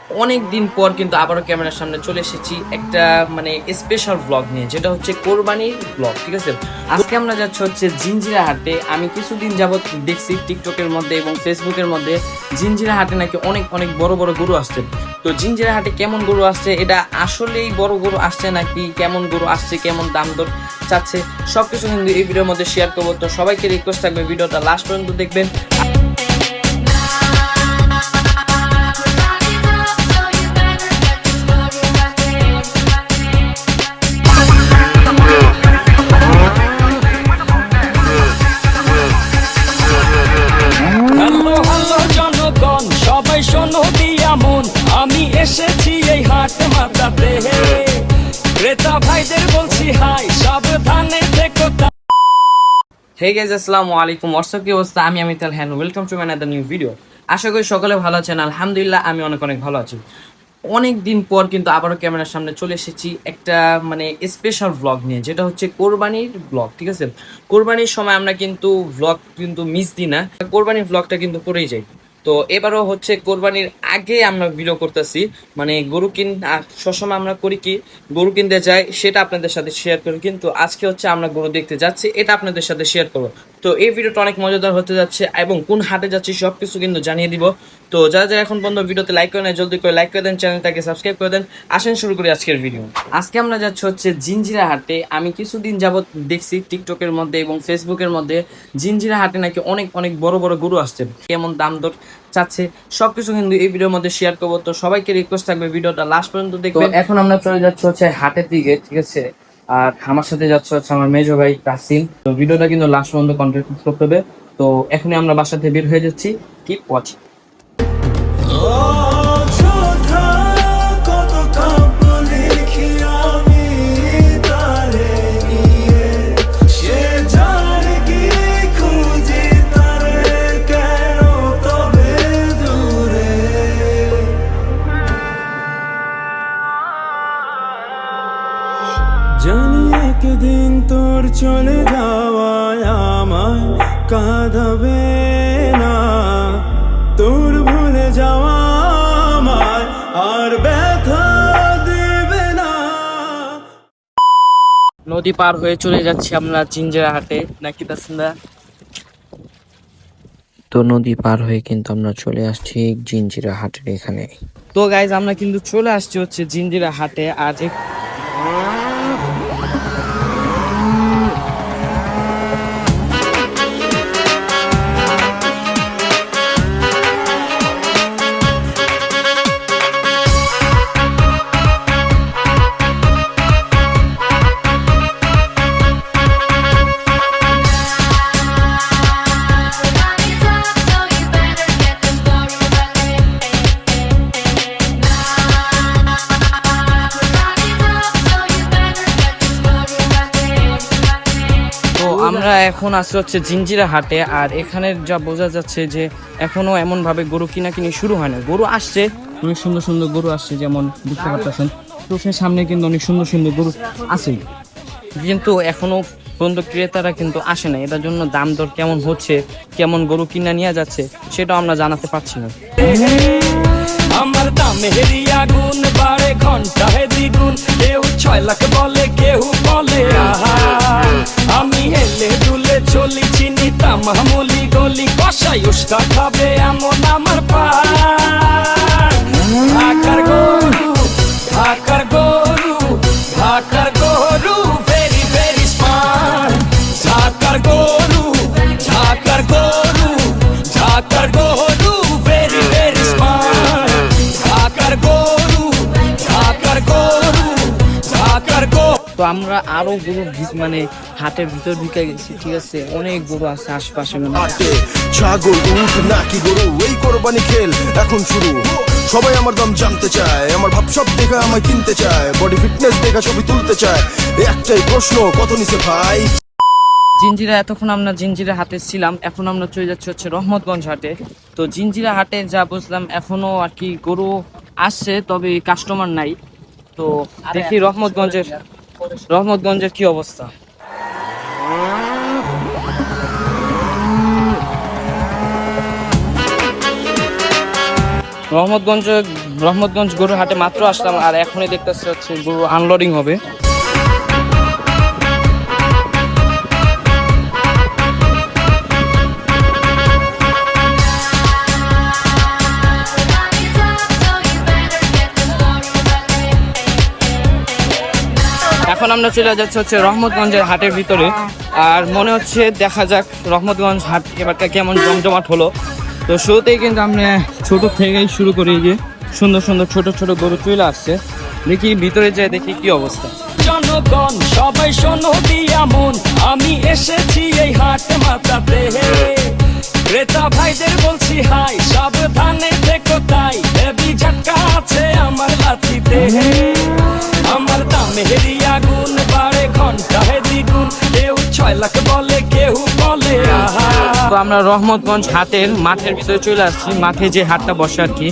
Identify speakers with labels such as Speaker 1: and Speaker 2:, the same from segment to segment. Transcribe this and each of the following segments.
Speaker 1: অনেক দিন পর কিন্তু আবারও ক্যামেরার সামনে চলে এসেছি একটা স্পেশাল ব্লগ নিয়ে, যেটা হচ্ছে কোরবানির ব্লগ। ঠিক আছে, আজকে আমরা যাচ্ছি হচ্ছে জিঞ্জিরা হাটে। আমি কিছুদিন যাবত দেখছি টিকটকের মধ্যে এবং ফেসবুকের মধ্যে জিঞ্জিরা হাটে নাকি অনেক অনেক বড় বড় গরু আসছে। তো জিঞ্জিরা হাটে কেমন গরু আসছে, এটা আসলেই বড় গরু আসছে নাকি কেমন গরু আসছে, কেমন দাম দর চাচ্ছে, সবকিছু কিন্তু এই ভিডিওর মধ্যে শেয়ার করবো। তো সবাইকে রিকোয়েস্ট থাকবে ভিডিওটা লাস্ট পর্যন্ত দেখবেন।
Speaker 2: সবাই শোনো দিয়া মন, আমি এসেছি এই হাট মাতাতে। ক্রেতা ভাইদের বলছি হাই, সাবধানে থেকো।
Speaker 1: হে গাইস, আসসালামু আলাইকুম। হোয়াটসঅ্যাপ কি অবস্থা? আমি আমিতাল হ্যান, welcome to my another new video. আশা করি সকলে ভালো আছেন। আলহামদুলিল্লাহ, আমি অনেক অনেক ভালো আছি। অনেক দিন পর কিন্তু আবারও ক্যামেরার সামনে চলে এসেছি একটা স্পেশাল ব্লগ নিয়ে, যেটা হচ্ছে কোরবানির ব্লগ। ঠিক আছে, কোরবানির সময় আমরা কিন্তু ব্লগ কিন্তু মিস দিই না, কোরবানির ব্লগটা কিন্তু করেই যাই। তো এবারও হচ্ছে কোরবানির আগে আমরা ভিডিও করতেছি, গরু সবসময় আমরা করি কি, গরু কিনতে যাই, সেটা আপনাদের সাথে শেয়ার করি। কিন্তু আজকে হচ্ছে আমরা গরু দেখতে যাচ্ছি, এটা আপনাদের সাথে শেয়ার করবো। তো এই ভিডিওটা অনেক মজাদার হতে যাচ্ছে এবং কোন হাটে যাচ্ছি সবকিছু কিন্তু জানিয়ে দিব। তো যারা যারা এখন পর্যন্ত ভিডিওতে লাইক করে নেয়, জলদি করে লাইক করে দেন, চ্যানেলটাকে সাবস্ক্রাইব করে দেন। আসেন শুরু করি আজকের ভিডিও। আজকে আমরা যাচ্ছি হচ্ছে জিঞ্জিরা হাটে। আমি কিছুদিন যাবত দেখছি টিকটকের মধ্যে এবং ফেসবুকের মধ্যে জিঞ্জিরা হাটে নাকি অনেক অনেক বড় বড় গরু আসছে, কেমন দাম দর চাচ্ছে, সবকিছু কিন্তু এই ভিডিওর মধ্যে শেয়ার করবো। তো সবাইকে রিকোয়েস্ট থাকবে ভিডিওটা লাস্ট পর্যন্ত দেখবেন। এখন আমরা চলে যাচ্ছি হচ্ছে হাটের দিকে। ঠিক আছে, আর আমার সাথে যাচ্ছে হচ্ছে আমার মেজো ভাই কাসিম। তো ভিডিওটা কিন্তু লাস্ট পর্যন্ত কন্টিনিউ করতে হবে। তো এখনই আমরা বাসা থেকে বের হয়ে যাচ্ছি। Keep watching.
Speaker 2: জানি একদিন তোর চলে যাওয়ায় আমায় কাঁদাবে না, তোর ভুলে যাওয়া আমায় আর ব্যথা দেবে না।
Speaker 1: নদী পার হয়ে চলে যাচ্ছি আমরা জিঞ্জিরা হাটে, নাকি তাসিন্দা? তো নদী পার হয়ে কিন্তু আমরা চলে আসছি জিঞ্জিরা হাটের এখানে। তো গাইজ, আমরা কিন্তু চলে আসছি হচ্ছে জিঞ্জিরা হাটে। আর আমরা এখন আছি হচ্ছে জিঞ্জিরা হাটে। আর এখানে যা বোঝা যাচ্ছে যে এখনো এমন ভাবে গরু কিনাকিনি শুরু হয় না। গরু আসছে, অনেক সুন্দর সুন্দর গরু আসছে, যেমন দেখতে পাচ্ছেন চোখের সামনে কিন্তু অনেক সুন্দর সুন্দর গরু আছে, কিন্তু এখনো পর্যন্ত ক্রেতারা কিন্তু আসে না। এটার জন্য দাম দর কেমন হচ্ছে, কেমন গরু কিনা নিয়ে যাচ্ছে, সেটাও আমরা জানাতে পারছি না।
Speaker 2: আমার দামে হেরিয়া গুণ বাড়ে ঘন্টায় দ্বিগুণ, কেউ 6 লাখ বলে, কেউ বলে আমি হেলে দুলে চলি, চিনি তামামুলি গলি, কষাই উস্কা খাবে এমন আমার ঢাকার গরু, ঢাকার গরু, ঢাকার গরু ভেরি ভেরি স্মার্ট। ঢাকার গরু, ঢাকার গরু, ঢাকার গরু ভেরি ভেরি স্মার্ট। ঢাকার গরু, ঢাকার গরু, ঢাকার গরু।
Speaker 1: তো আমরা আরো গরু হাটের ভিতর ঢুকে গেছি। ঠিক আছে, অনেক গরু আছে আশপাশে।
Speaker 3: ছাগল, উট নাকি গরু, এই কোরবানি খেল এখন শুরু। সবাই আমার দাম জানতে চায়, আমার ভাব সব দেখা আমায় কিনতে চায়, বডি ফিটনেস দেখা ছবি তুলতে চায়। একটাই প্রশ্ন, কত নিছে ভাই?
Speaker 1: এতক্ষণ আমরা জিঞ্জিরা হাটে ছিলাম, এখন আমরা চলে যাচ্ছি হচ্ছে রহমতগঞ্জ হাটে। তো জিঞ্জিরা হাটে যা বুঝলাম এখনো আর কি গরু আসছে, তবে কাস্টমার নাই। তো দেখি রহমতগঞ্জের কি অবস্থা। তো রহমতগঞ্জ গরুর হাটে মাত্র আসলাম, আর এখনই দেখতেছি হচ্ছে গরু আনলোডিং হবে। এখন আমরা চলে যাচ্ছি হচ্ছে রহমতগঞ্জের হাটের ভিতরে, আর মনে হচ্ছে দেখা যাক রহমতগঞ্জ হাট এবার কেমন জমজমাট হলো। তো শুরুতেই কিন্তু আমরা ছোট থেকেই শুরু করি, যে সুন্দর সুন্দর ছোট ছোট গরু চলে আসছে। দেখি ভিতরে যেয়ে দেখি কি অবস্থা।
Speaker 2: জনগণ সবাই শোনো দিয়া মন, আমি এসেছি এই হাট মাতাতে, ক্রেতা ভাইদের বলছি হাই, সাবধানে থেকো তাই, হেভি ঝটকা আছে আমার লাঠিতে, আমার দামে হেরিয়া গুণ বাড়ে ঘন্টায় দ্বিগুণ, কেউ 6 লাখ বলে কেউ বলে আহা।
Speaker 1: তো আমরা রহমতগঞ্জ হাটের মাঠের ভিতরে চলে আসছি, মাঠে যে হাটটা বসে আর কি।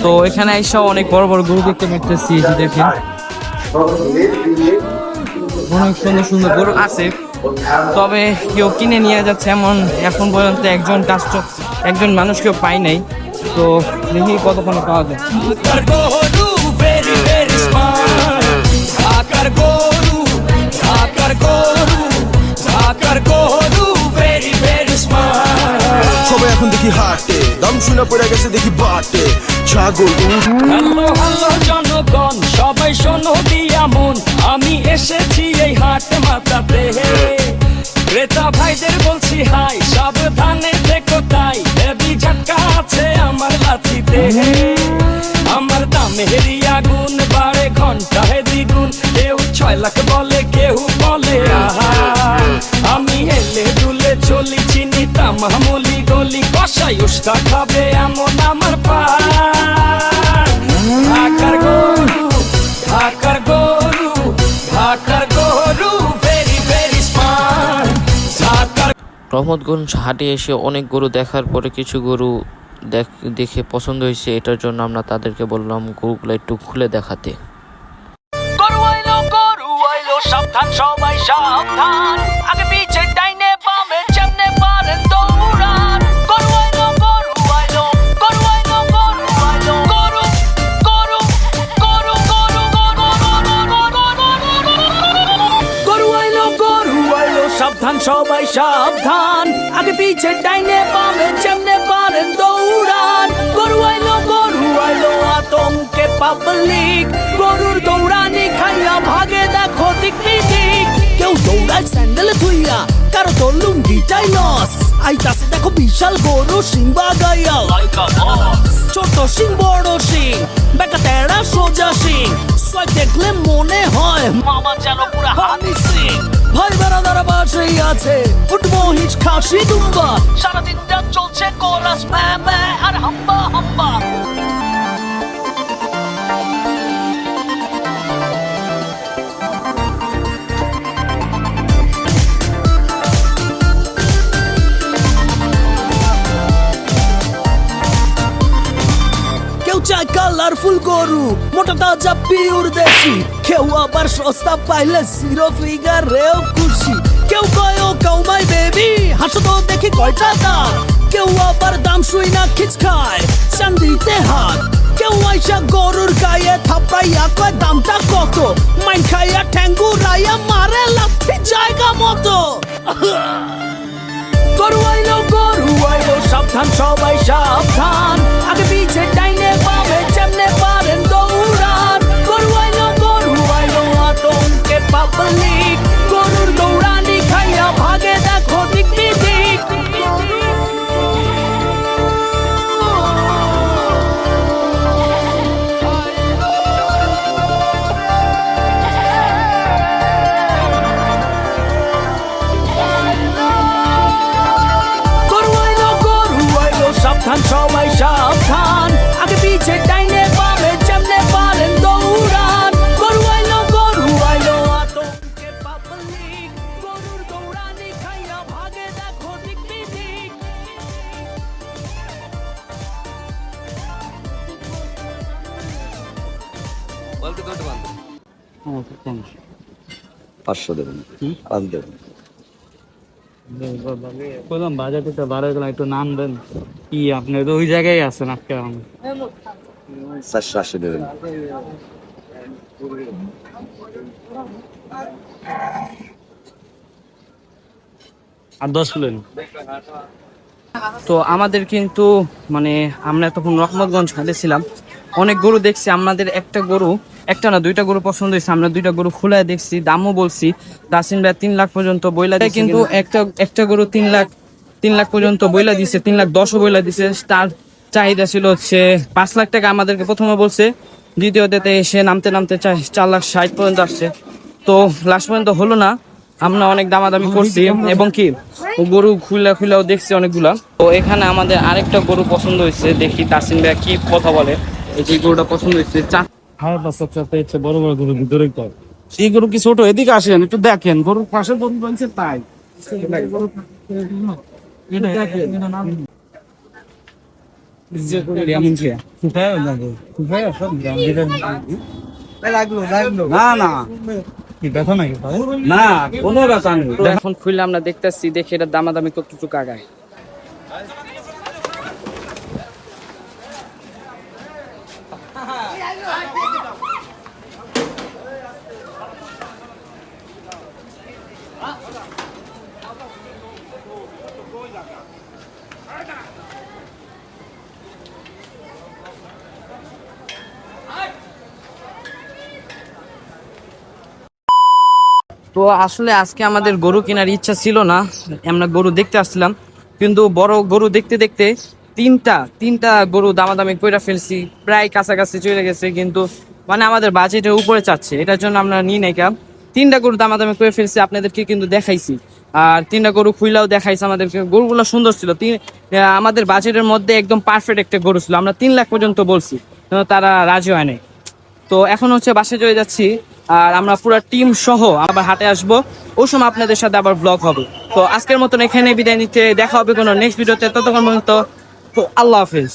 Speaker 1: তো এখানে এসে অনেক বড় বড় গরু দেখতে পাচ্ছি, দেখেন অনেক সুন্দর সুন্দর গরু আছে, তবে কেউ কিনে নিয়ে যাচ্ছে এমন এখন পর্যন্ত একজন মানুষ কেউ পাই নাই। তো দেখি কতক্ষণ পাওয়া যায়।
Speaker 2: ঢাকার গরু very very smart, ঢাকার গরু very very smart।
Speaker 3: সবাই এখন দেখি হাটে, দাম শুনে পড়ে গেছে দেখি বাটে, ছাগল উট।
Speaker 2: হ্যালো হ্যালো জনগণ সবাই শোনো দিয়া মন, আমি এসেছি এই হাট মাতাতে, ক্রেতা ভাইদের বলছি হাই, সাবধানে থেকো তাই, হেভি ঝটকা আছে আমার লাঠিতে, আমার দামে হেরিয়া গুণ বাড়ে ঘন্টায় দ্বিগুণ, কেউ 6 লাখ বলে কেউ বলে আহা। আমি হেলে দুলে চলি চিনি তামামলি গলি, কষাই উস্তা খাবে এমন আমার পা। ঢাকার গরু very very smart, ঢাকার।
Speaker 4: রহমতগঞ্জ হাটে এসে অনেক গরু দেখার পরে কিছু গরু দেখে পছন্দ হয়েছে, এটার জন্য আমরা তাদেরকে বললাম গরুগুলো একটু খুলে দেখাতে।
Speaker 2: গরু আইলো সাবধান সবাই সাবধান, আগে পিছে ডাইনে বামে যেমনে পারেন দৌড়ান। গরু আইলো গরু আইলো গরু আইলো গরু আইলো গরু গরু গরু গরু আইলো সাবধান সবাই সাবধান, আগে পিছে ডাইনে বামে যেমনে পারেন দৌড়ান। গরু আইলো আতঙ্কে পাবলিক, গরুর দৌড়ানি খাইয়া ভাগে দেখো দিক বিদিক, কেউ দৌড়ায় স্যান্ডেল ধুইয়া, কারো তোর লুঙ্গিটাই লস, আইতাছে দেখো বিশাল গরু সিং বাগাইয়া, ছোট সিং বড় সিং, বেকা তেড়া সোজা সিং, সয় দেখলে মনে হয় মামা যেন পুরা হানি সিং। ভাই বেড়াদার বাসেই আছে, উঠবো হিচ খাসি দুম্বা, সারাদিনটা চলছে কোরাস ম্যা ম্যা আর হাম্বা হাম্বা। চাই কালারফুল গরু, মোটা তাজা পিওর দেশি, কেউ আবার সস্তা পাইলে জিরো ফিগারেও খুশি, কেউ কয় ও কাউমাই বেবি, হাসো তো দেখি কয়টা দাম, কেউ আবার দাম শুই না খিচ খায় চান্দিতে হাত, কেউ আইসা গরুর গায়ে থাপড়াইয়া কয় দামটা কত, মাইন খাইয়া ঠ্যাঙ্গুরাইয়া মারে লাথি জায়গা মতো। গরু আইলো সাবধান সবাই সাবধান, আগে পিছে ডাইনে বামে যেমনে পারেন দৌড়ান। গরু আইলো আতঙ্কে পাবলিক, গরুর দৌড়ানি খাইয়া ভাগে দেখো দিক বিদিক। সাবধান সবাই সাবধান, আগে পিছে ডাইনে বামে যেমনে পারেন দৌড়ান। গরু আইলো আতঙ্কে পাবলিক, গরুর দৌড়ানি খাইয়া ভাগে দেখো দিক বিদিক।
Speaker 5: বলতে কত বান্ধব 500 দেবেন, আজ দেবেন।
Speaker 1: বললাম বাজারটা বাড়াই গেলাম, একটু নাম দেন কি, আপনি তো ওই জায়গায় আছেন আজকে।
Speaker 5: 480 দেবেন।
Speaker 6: আর 10 প্লেন।
Speaker 1: তো আমাদের কিন্তু মানে আমরা তখন রহমতগঞ্জ হাটে ছিলাম, অনেক গরু দেখছি। আমাদের একটা গরু, একটা না দুইটা গরু পছন্দ হয়েছে। আমরা দুইটা গরু খুলে দেখছি, দামও বলছি। তাসিন ভাই 3 লাখ পর্যন্ত বইলা দিছে, কিন্তু একটা গরু 3 লাখ পর্যন্ত বইলা দিছে, 3 লাখ 10ও বইলা দিছে। তার চাহিদা ছিল হচ্ছে 5 লাখ টাকা আমাদেরকে প্রথমে বলছে, দ্বিতীয়তে এসে নামতে নামতে 4 লাখ 60 পর্যন্ত আসছে। তো লাস্ট পর্যন্ত হলো না, আমরা অনেক দামাদামি করছি এবং কি ও গরু খুলেও দেখছি অনেকগুলা। তো এখানে আমাদের আরেকটা গরু পছন্দ হয়েছে, দেখি তাসিন ভাই কি কথা বলে। এই যে গরুটা পছন্দ হয়েছে
Speaker 6: হাড় বাচ্চা চাতে হচ্ছে বড় বড় গরু ভিতরে কর। এই গরু কি ছোট? এদিকে আসেন একটু দেখেন, গরুর পাশে গরু বানছে তাই। না না ব্যথা নাই, না কোনো ব্যথা নেই।
Speaker 1: এখন খুললে আমরা দেখতেছি, দেখি এটা দামাদামি কতটুকু আগায়। তো আসলে আজকে আমাদের গরু কেনার ইচ্ছা ছিল না, আমরা গরু দেখতে আসছিলাম, কিন্তু বড় গরু দেখতে দেখতে তিনটা গরু দামাদামি কইরা ফেলছি, প্রায় কাছাকাছি চলে গেছে, কিন্তু মানে আমাদের বাজেটের উপরে চাচ্ছে, এটার জন্য আমরা নিই নাই কাম। 3টা গরু দামাদামি করে ফেলছি, আপনাদেরকে কিন্তু দেখাইছি। আর 3টা গরু খুইলাও দেখাইছে আমাদেরকে, গরুগুলো সুন্দর ছিল। আমাদের বাজেটের মধ্যে একদম পারফেক্ট একটা গরু ছিল, আমরা 3 লাখ পর্যন্ত বলছি, কিন্তু তারা রাজি হয় নাই। তো এখন হচ্ছে বাসায় চলে যাচ্ছি, আর আমরা পুরো টিম সহ আবার হাটে আসবো, ওই সময় আপনাদের সাথে আবার ব্লগ হবে। তো আজকের মতন এখানে বিদায় নিতে, দেখা হবে কোনো নেক্সট ভিডিওতে। ততক্ষণ পর্যন্ত তো আল্লাহ হাফেজ।